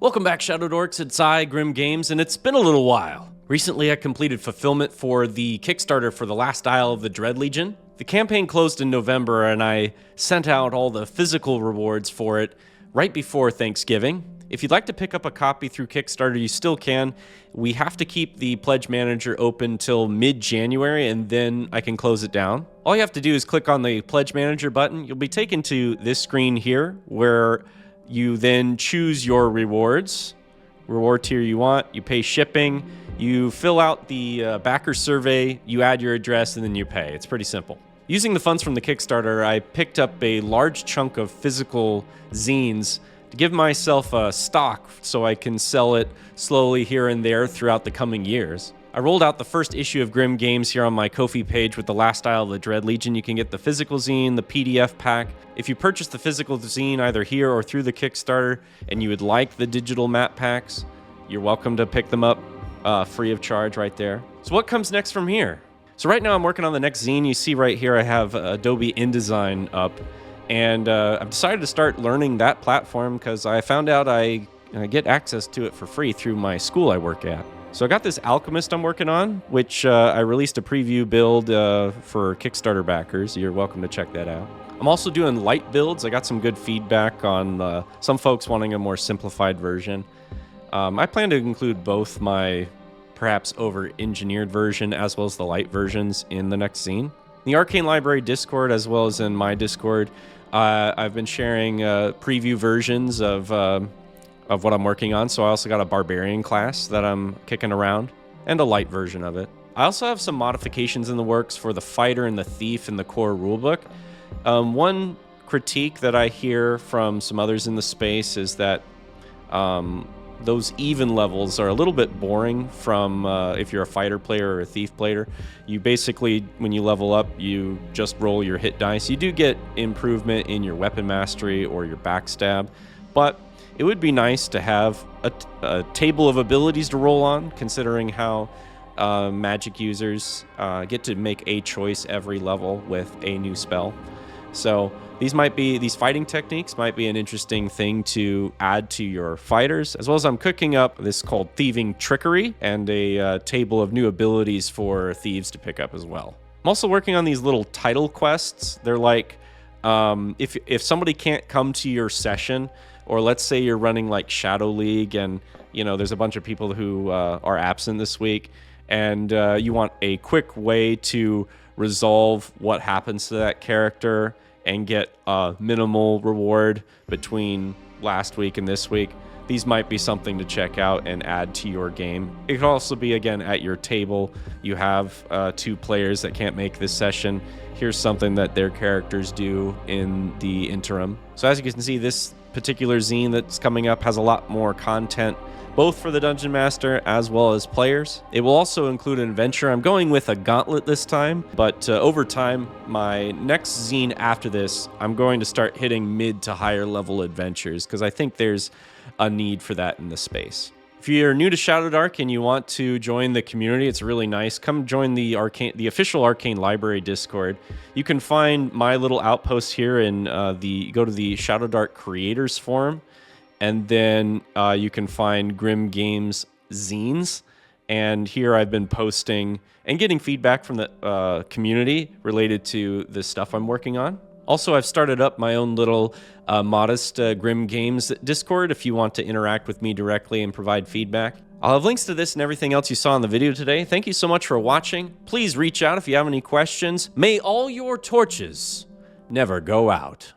Welcome back, Shadowdarks. It's Grim Games, and it's been a little while. Recently, I completed fulfillment for the Kickstarter for the Last Isle of the Dread Legion. The campaign closed in November, and I sent out all the physical rewards for it right before Thanksgiving. If you'd like to pick up a copy through Kickstarter, you still can. We have to keep the Pledge Manager open till mid-January, and then I can close it down. All you have to do is click on the Pledge Manager button. You'll be taken to this screen here, where you then choose your rewards, reward tier you want, you pay shipping, you fill out the backer survey, you add your address, and then you pay. It's pretty simple. Using the funds from the Kickstarter, I picked up a large chunk of physical zines to give myself a stock so I can sell it slowly here and there throughout the coming years. I rolled out the first issue of Grim Games here on my KoFi page with the Last Isle of the Dread Legion. You can get the physical zine, the PDF pack. If you purchase the physical zine either here or through the Kickstarter and you would like the digital map packs, you're welcome to pick them up free of charge right there. So what comes next from here? So right now I'm working on the next zine. You see right here I have Adobe InDesign up, and I've decided to start learning that platform because I found out I get access to it for free through my school I work at. So I got this Alchemist I'm working on, which I released a preview build for Kickstarter backers. You're welcome to check that out. I'm also doing light builds. I got some good feedback on some folks wanting a more simplified version. I plan to include both my perhaps over-engineered version as well as the light versions in the next zine. In the Arcane Library Discord as well as in my Discord, I've been sharing preview versions of what I'm working on. So I also got a barbarian class that I'm kicking around and a light version of it. I also have some modifications in the works for the fighter and the thief in the core rulebook. One critique that I hear from some others in the space is that those even levels are a little bit boring from if you're a fighter player or a thief player. You basically, when you level up, you just roll your hit dice. You do get improvement in your weapon mastery or your backstab, but it would be nice to have a table of abilities to roll on, considering how magic users get to make a choice every level with a new spell. So these fighting techniques might be an interesting thing to add to your fighters, as well as I'm cooking up this called Thieving Trickery and a table of new abilities for thieves to pick up as well. I'm also working on these little title quests. They're like, if somebody can't come to your session, or let's say you're running like Shadow League and there's a bunch of people who are absent this week, and you want a quick way to resolve what happens to that character and get a minimal reward between last week and this week, these might be something to check out and add to your game. It could also be, again, at your table. You have two players that can't make this session. Here's something that their characters do in the interim. So as you can see, this particular zine that's coming up has a lot more content, both for the Dungeon Master as well as players. It will also include an adventure. I'm going with a gauntlet this time, but over time, my next zine after this, I'm going to start hitting mid to higher level adventures because I think there's a need for that in the space. If you're new to Shadowdark and you want to join the community, it's really nice. Come join the official Arcane Library Discord. You can find my little outpost here in go to the Shadowdark Creators Forum, and then you can find Grim Games zines. And here I've been posting and getting feedback from the community related to the stuff I'm working on. Also, I've started up my own little modest Grim Games Discord if you want to interact with me directly and provide feedback. I'll have links to this and everything else you saw in the video today. Thank you so much for watching. Please reach out if you have any questions. May all your torches never go out.